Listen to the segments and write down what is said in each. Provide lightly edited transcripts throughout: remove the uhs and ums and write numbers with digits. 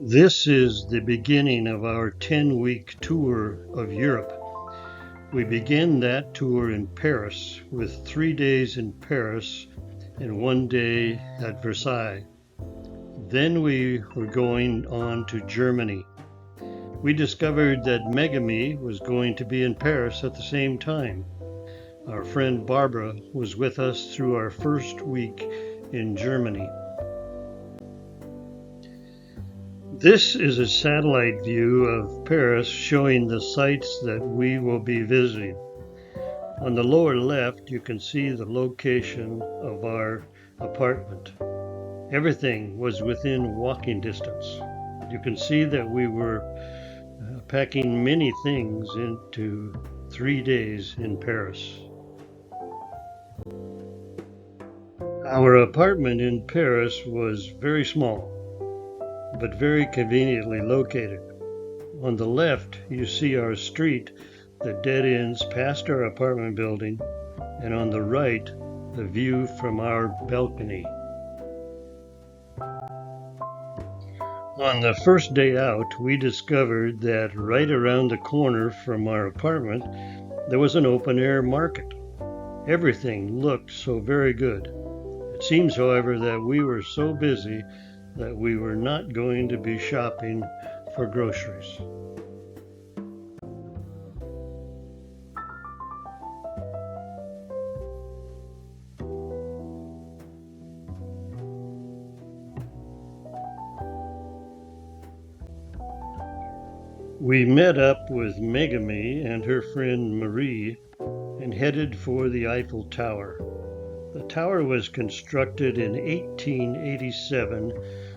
This is the beginning of our 10-week tour of Europe. We begin that tour in Paris with 3 days in Paris and 1 day at Versailles. Then we were going on to Germany. We discovered that Megami was going to be in Paris at the same time. Our friend Barbara was with us through our first week in Germany. This is a satellite view of Paris showing the sites that we will be visiting. On the lower left, you can see the location of our apartment. Everything was within walking distance. You can see that we were packing many things into 3 days in Paris. Our apartment in Paris was very small, but very conveniently located. On the left, you see our street that dead ends past our apartment building, and on the right, the view from our balcony. On the first day out, we discovered that right around the corner from our apartment, there was an open-air market. Everything looked so very good. It seems, however, that we were so busy that we were not going to be shopping for groceries. We met up with Megami and her friend Marie and headed for the Eiffel Tower. The tower was constructed in 1887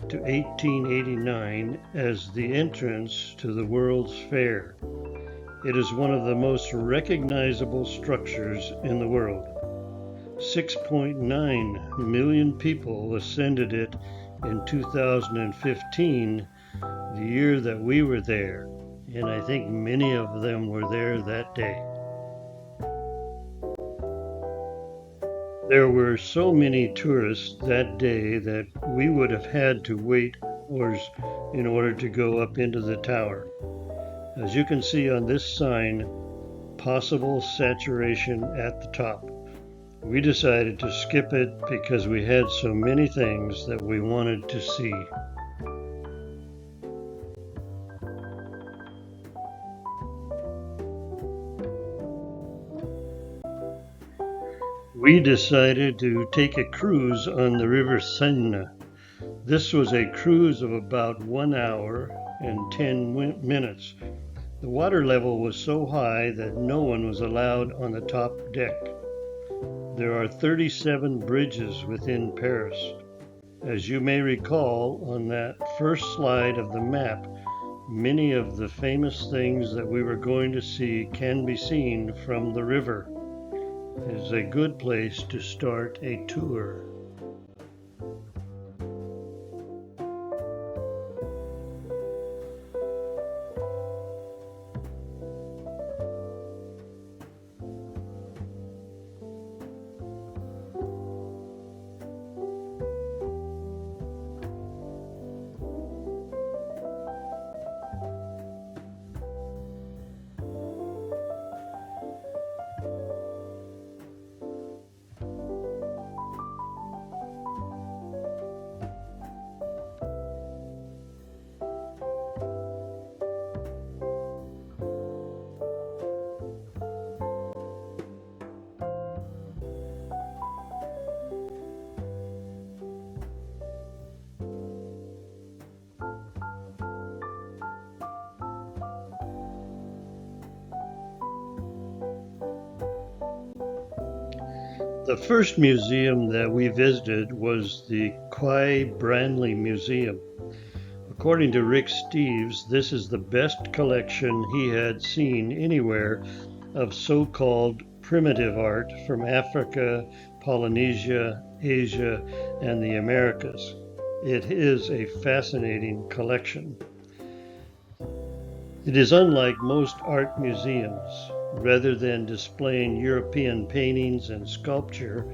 to 1889 as the entrance to the World's Fair. It is one of the most recognizable structures in the world. 6.9 million people ascended it in 2015, the year that we were there, and I think many of them were there that day. There were so many tourists that day that we would have had to wait hours in order to go up into the tower. As you can see on this sign, possible saturation at the top. We decided to skip it because we had so many things that we wanted to see. We decided to take a cruise on the River Seine. This was a cruise of about 1 hour and 10 minutes. The water level was so high that no one was allowed on the top deck. There are 37 bridges within Paris. As you may recall, on that first slide of the map, many of the famous things that we were going to see can be seen from the river. It is a good place to start a tour. The first museum that we visited was the Quai Branly Museum. According to Rick Steves, this is the best collection he had seen anywhere of so-called primitive art from Africa, Polynesia, Asia, and the Americas. It is a fascinating collection. It is unlike most art museums. Rather than displaying European paintings and sculpture,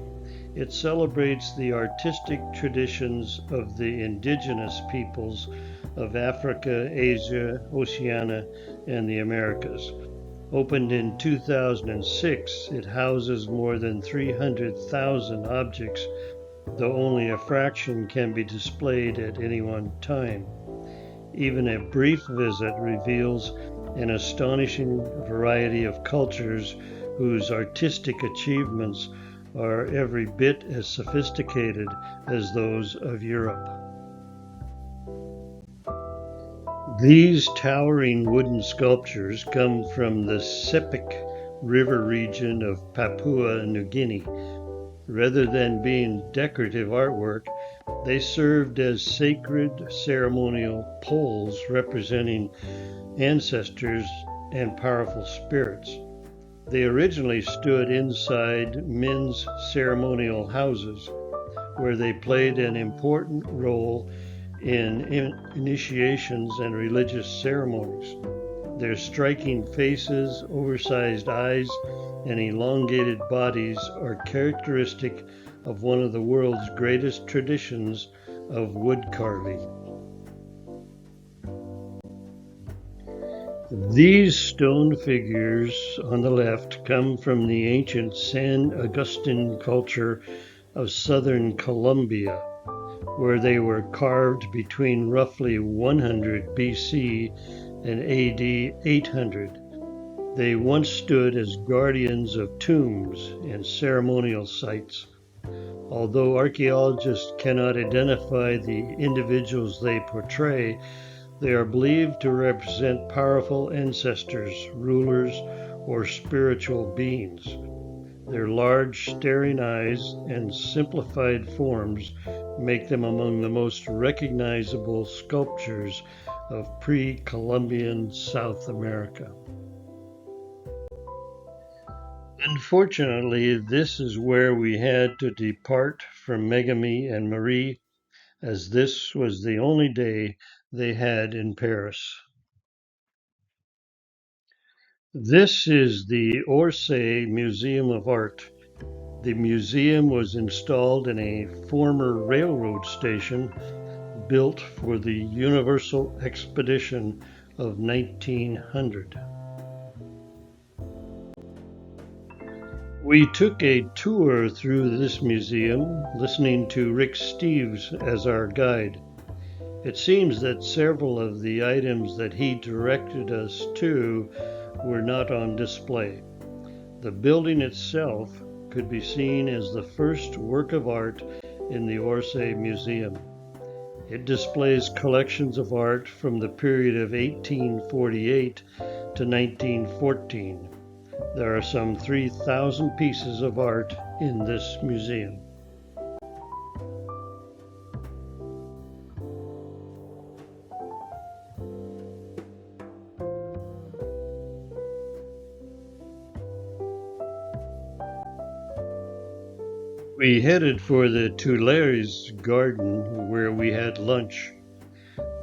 It celebrates the artistic traditions of the indigenous peoples of Africa, Asia, Oceania, and the Americas. Opened in 2006, it houses more than 300,000 objects, though only a fraction can be displayed at any one time. Even a brief visit reveals an astonishing variety of cultures whose artistic achievements are every bit as sophisticated as those of Europe. These towering wooden sculptures come from the Sepik River region of Papua New Guinea. Rather than being decorative artwork, they served as sacred ceremonial poles representing ancestors and powerful spirits. They originally stood inside men's ceremonial houses, where they played an important role in initiations and religious ceremonies. Their striking faces, oversized eyes, and elongated bodies are characteristic of one of the world's greatest traditions of wood carving. These stone figures on the left come from the ancient San Agustin culture of southern Colombia, where they were carved between roughly 100 BC and AD 800. They once stood as guardians of tombs and ceremonial sites. Although archaeologists cannot identify the individuals they portray, they are believed to represent powerful ancestors, rulers, or spiritual beings. Their large, staring eyes and simplified forms make them among the most recognizable sculptures of pre-Columbian South America. Unfortunately, this is where we had to depart from Megami and Marie, as this was the only day they had in Paris. This is the Orsay Museum of Art. The museum was installed in a former railroad station built for the Universal Expedition of 1900. We took a tour through this museum, listening to Rick Steves as our guide. It seems that several of the items that he directed us to were not on display. The building itself could be seen as the first work of art in the Orsay Museum. It displays collections of art from the period of 1848 to 1914. There are some 3,000 pieces of art in this museum. We headed for the Tuileries Garden, where we had lunch.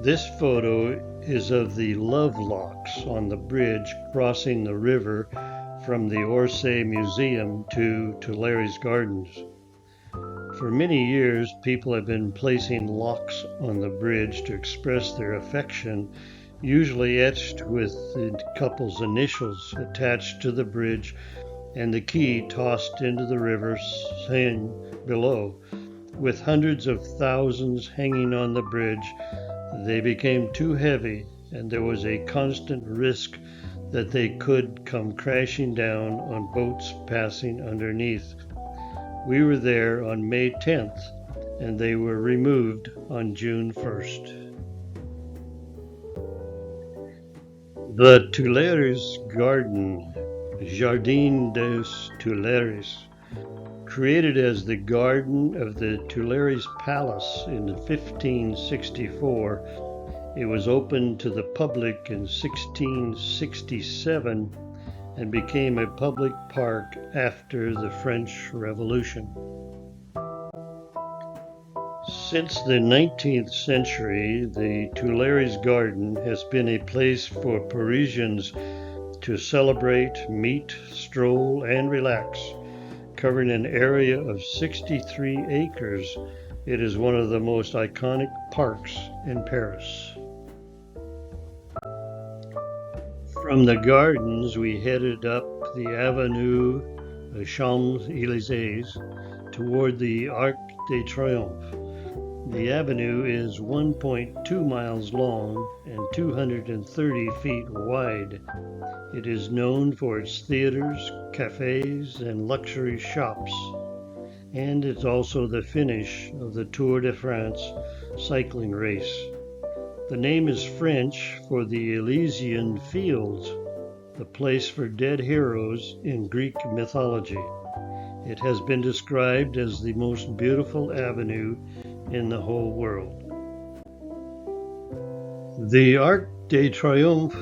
This photo is of the love locks on the bridge crossing the river from the Orsay Museum to Tuileries Gardens. For many years, people have been placing locks on the bridge to express their affection, usually etched with the couple's initials attached to the bridge and the key tossed into the river Seine below. With hundreds of thousands hanging on the bridge, they became too heavy, and there was a constant risk that they could come crashing down on boats passing underneath. We were there on May 10th, and they were removed on June 1st. The Tuileries Garden, Jardin des Tuileries, created as the garden of the Tuileries Palace in 1564, it was opened to the public in 1667 and became a public park after the French Revolution. Since the 19th century, the Tuileries Garden has been a place for Parisians to celebrate, meet, stroll, and relax. Covering an area of 63 acres, it is one of the most iconic parks in Paris. From the gardens, we headed up the Avenue de Champs Elysees toward the Arc de Triomphe. The avenue is 1.2 miles long and 230 feet wide. It is known for its theaters, cafes, and luxury shops, and it's also the finish of the Tour de France cycling race. The name is French for the Elysian Fields, the place for dead heroes in Greek mythology. It has been described as the most beautiful avenue in the whole world. The Arc de Triomphe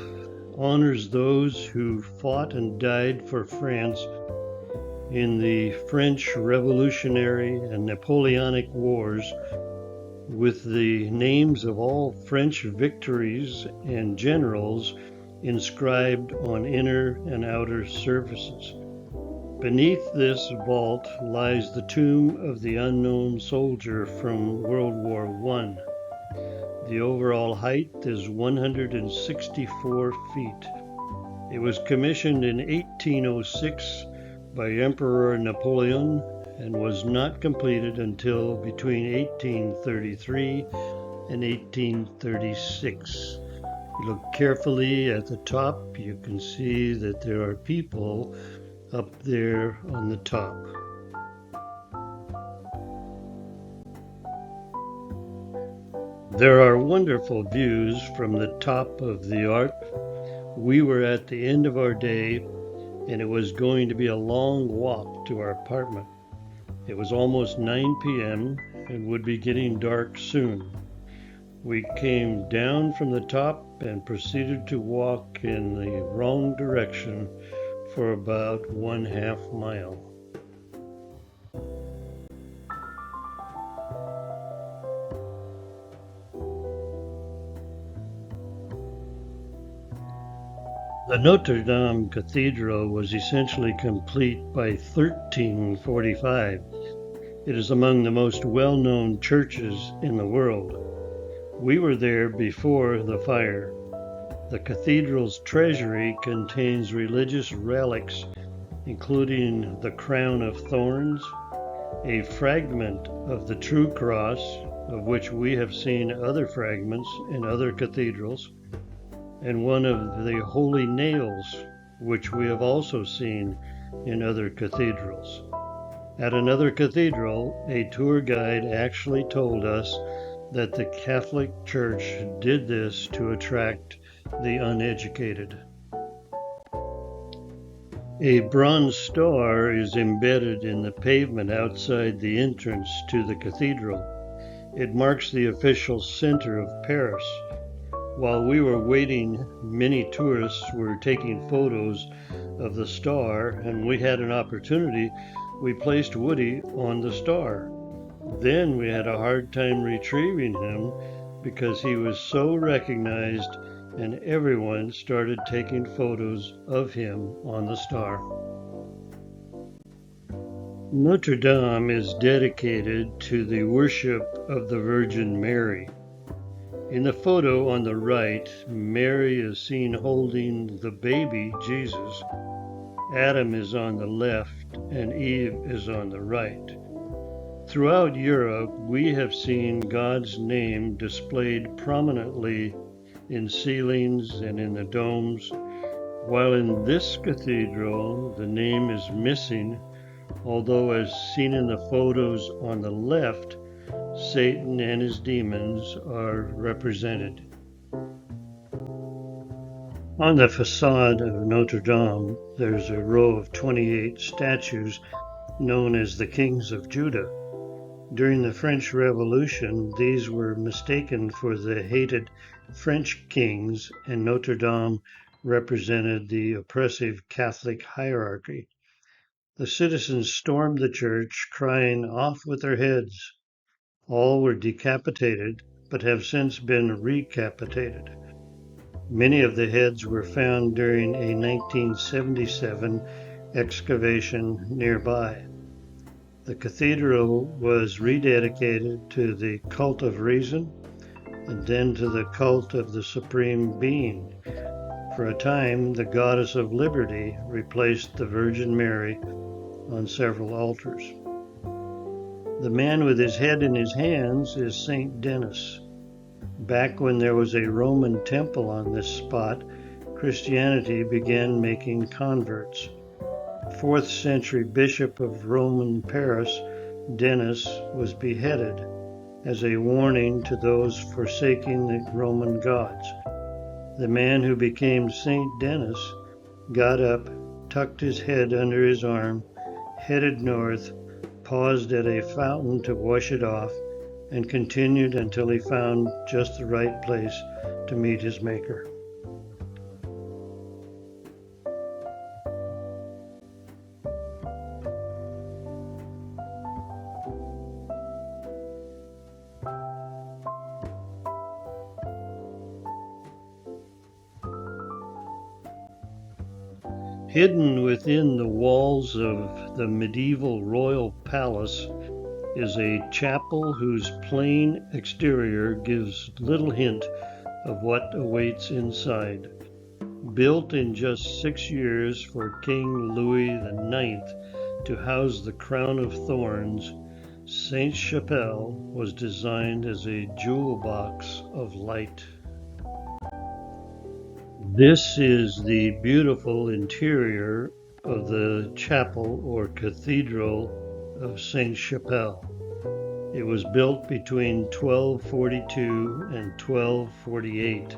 honors those who fought and died for France in the French Revolutionary and Napoleonic Wars, with the names of all French victories and generals inscribed on inner and outer surfaces. Beneath this vault lies the tomb of the unknown soldier from World War I. The overall height is 164 feet. It was commissioned in 1806 by Emperor Napoleon and was not completed until between 1833 and 1836. You look carefully at the top, you can see that there are people up there on the top. There are wonderful views from the top of the Arc. We were at the end of our day, and it was going to be a long walk to our apartment. It was almost 9 p.m. and would be getting dark soon. We came down from the top and proceeded to walk in the wrong direction for about 1/2 mile. The Notre-Dame Cathedral was essentially complete by 1345. It is among the most well-known churches in the world. We were there before the fire. The cathedral's treasury contains religious relics, including the crown of thorns, a fragment of the true cross, of which we have seen other fragments in other cathedrals, and one of the holy nails, which we have also seen in other cathedrals. At another cathedral, a tour guide actually told us that the Catholic Church did this to attract the uneducated. A bronze star is embedded in the pavement outside the entrance to the cathedral. It marks the official center of Paris. While we were waiting, many tourists were taking photos of the star, and we had an opportunity. We placed Woody on the star. Then we had a hard time retrieving him because he was so recognized, and everyone started taking photos of him on the star. Notre-Dame is dedicated to the worship of the Virgin Mary. In the photo on the right, Mary is seen holding the baby Jesus. Adam is on the left and Eve is on the right. Throughout Europe, we have seen God's name displayed prominently in ceilings and in the domes, while in this cathedral the name is missing, although as seen in the photos on the left, Satan and his demons are represented. On the facade of Notre Dame, there's a row of 28 statues known as the Kings of Judah. During the French Revolution, these were mistaken for the hated French kings, and Notre Dame represented the oppressive Catholic hierarchy. The citizens stormed the church, crying, "Off with their heads!" All were decapitated, but have since been recapitated. Many of the heads were found during a 1977 excavation nearby. The cathedral was rededicated to the cult of reason and then to the cult of the Supreme Being. For a time, the Goddess of Liberty replaced the Virgin Mary on several altars. The man with his head in his hands is Saint Denis. Back when there was a Roman temple on this spot, Christianity began making converts. 4th century Bishop of Roman Paris, Denis, was beheaded as a warning to those forsaking the Roman gods. The man who became Saint Denis got up, tucked his head under his arm, headed north, paused at a fountain to wash it off, and continued until he found just the right place to meet his Maker. Hidden within the walls of the medieval royal palace is a chapel whose plain exterior gives little hint of what awaits inside. Built in just 6 years for King Louis IX to house the crown of thorns, Sainte Chapelle was designed as a jewel box of light. This is the beautiful interior of the chapel or cathedral of Sainte Chapelle. It was built between 1242 and 1248.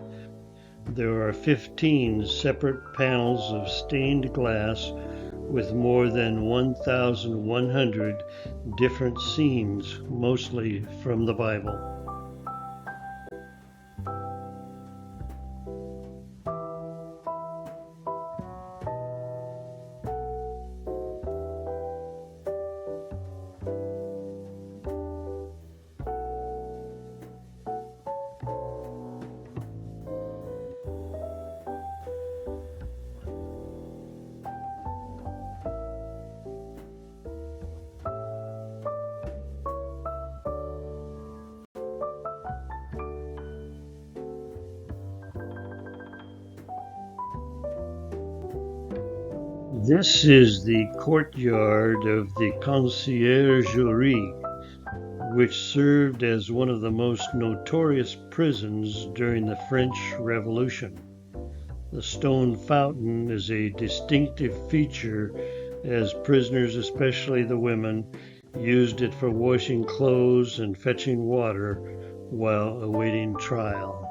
There are 15 separate panels of stained glass with more than 1,100 different scenes, mostly from the Bible. This is the courtyard of the Conciergerie, which served as one of the most notorious prisons during the French Revolution. The stone fountain is a distinctive feature as prisoners, especially the women, used it for washing clothes and fetching water while awaiting trial.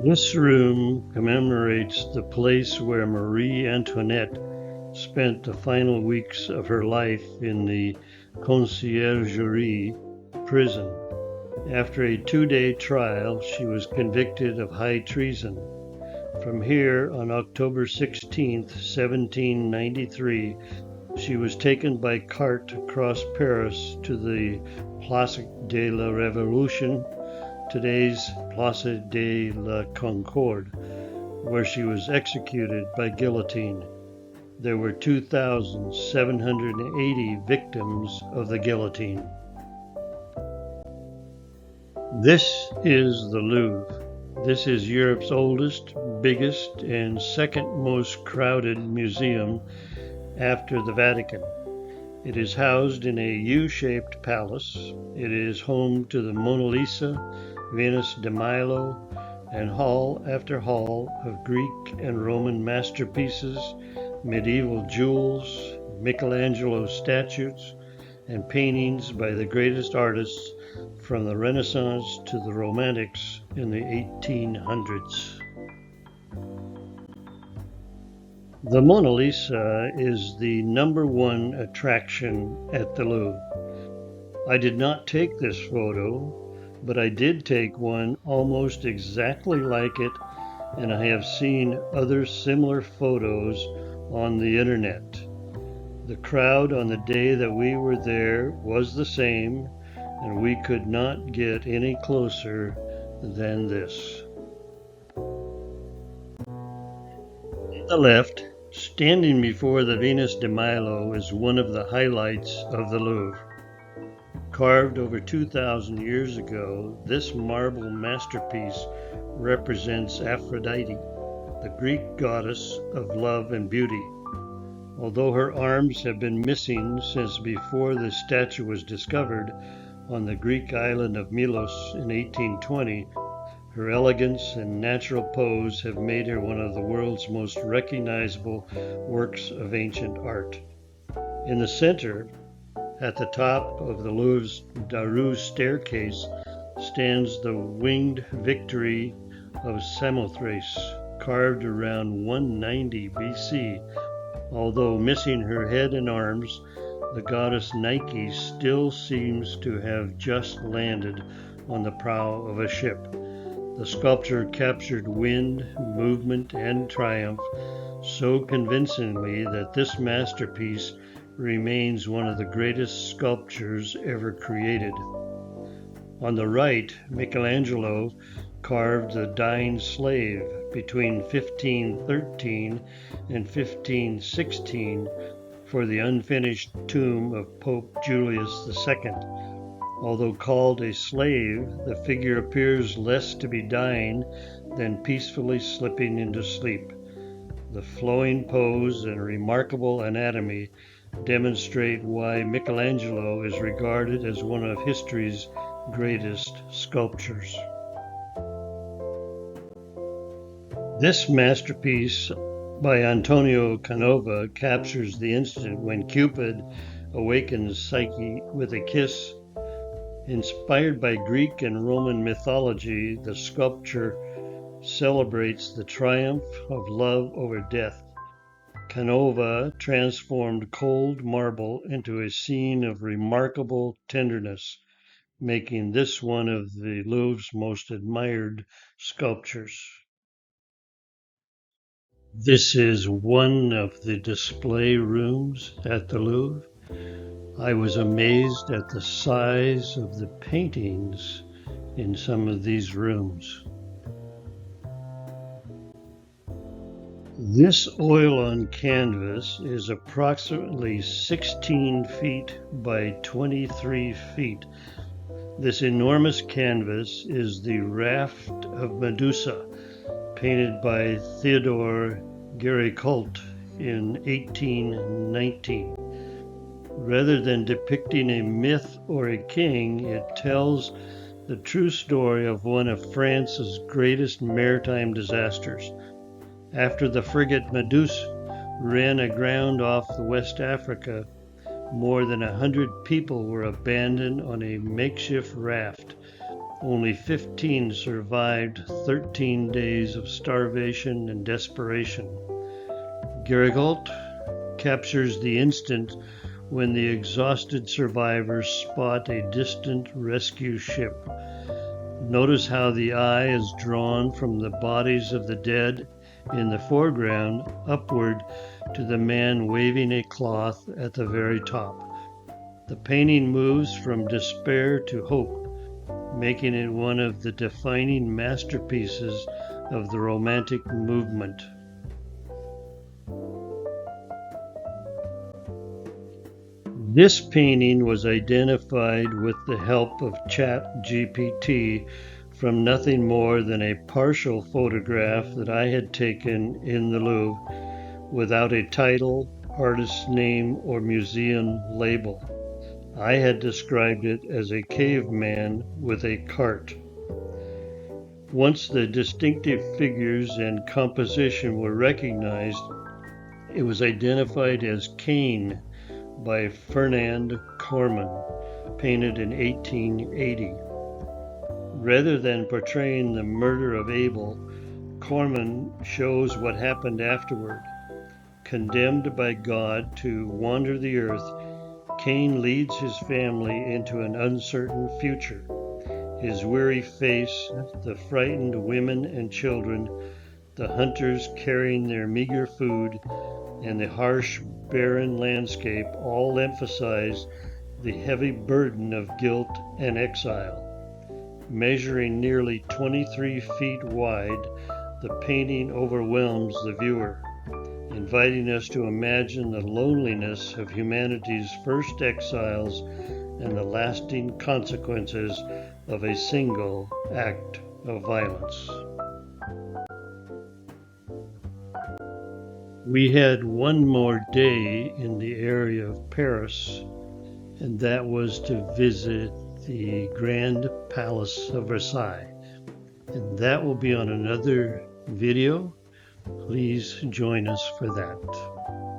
This room commemorates the place where Marie Antoinette spent the final weeks of her life in the Conciergerie prison. After a 2-day trial, she was convicted of high treason. From here, on October 16, 1793, she was taken by cart across Paris to the Place de la Révolution, today's Place de la Concorde, where she was executed by guillotine. There were 2,780 victims of the guillotine. This is the Louvre. This is Europe's oldest, biggest, and second most crowded museum after the Vatican. It is housed in a U-shaped palace. It is home to the Mona Lisa, Venus de Milo, and hall after hall of Greek and Roman masterpieces, medieval jewels, Michelangelo statues, and paintings by the greatest artists from the Renaissance to the Romantics in the 1800s. The Mona Lisa is the #1 attraction at the Louvre. I did not take this photo, but I did take one almost exactly like it, and I have seen other similar photos on the internet. The crowd on the day that we were there was the same, and we could not get any closer than this. On the left Standing before the Venus de Milo is one of the highlights of the Louvre. Carved over 2,000 years ago, this marble masterpiece represents Aphrodite, the Greek goddess of love and beauty. Although her arms have been missing since before the statue was discovered on the Greek island of Milos in 1820, her elegance and natural pose have made her one of the world's most recognizable works of ancient art. In the center, at the top of the Louvre's Daru staircase, stands the winged Victory of Samothrace, carved around 190 BC. Although missing her head and arms, the goddess Nike still seems to have just landed on the prow of a ship. The sculpture captured wind, movement, and triumph so convincingly that this masterpiece remains one of the greatest sculptures ever created. On the right, Michelangelo carved the Dying Slave between 1513 and 1516 for the unfinished tomb of Pope Julius II. Although called a slave, the figure appears less to be dying than peacefully slipping into sleep. The flowing pose and remarkable anatomy demonstrate why Michelangelo is regarded as one of history's greatest sculptors. This masterpiece by Antonio Canova captures the instant when Cupid awakens Psyche with a kiss. Inspired by Greek and Roman mythology, the sculpture celebrates the triumph of love over death. Canova transformed cold marble into a scene of remarkable tenderness, making this one of the Louvre's most admired sculptures. This is one of the display rooms at the Louvre. I was amazed at the size of the paintings in some of these rooms. This oil on canvas is approximately 16 feet by 23 feet. This enormous canvas is the Raft of Medusa, painted by Theodore Géricault in 1819. Rather than depicting a myth or a king, it tells the true story of one of France's greatest maritime disasters. After the frigate Medusa ran aground off the West Africa, more than 100 people were abandoned on a makeshift raft. Only 15 survived 13 days of starvation and desperation. Géricault captures the instant when the exhausted survivors spot a distant rescue ship. Notice how the eye is drawn from the bodies of the dead in the foreground upward to the man waving a cloth at the very top. The painting moves from despair to hope, making it one of the defining masterpieces of the Romantic movement. This painting was identified with the help of ChatGPT from nothing more than a partial photograph that I had taken in the Louvre without a title, artist's name, or museum label. I had described it as a caveman with a cart. Once the distinctive figures and composition were recognized, it was identified as Cain by Fernand Cormon, painted in 1880. Rather than portraying the murder of Abel, Cormon shows what happened afterward. Condemned by God to wander the earth, Cain leads his family into an uncertain future. His weary face, the frightened women and children, the hunters carrying their meager food, and the harsh, barren landscape all emphasize the heavy burden of guilt and exile. Measuring nearly 23 feet wide, the painting overwhelms the viewer. In inviting us to imagine the loneliness of humanity's first exiles and the lasting consequences of a single act of violence. We had one more day in the area of Paris, and that was to visit the Grand Palace of Versailles. And that will be on another video. Please join us for that.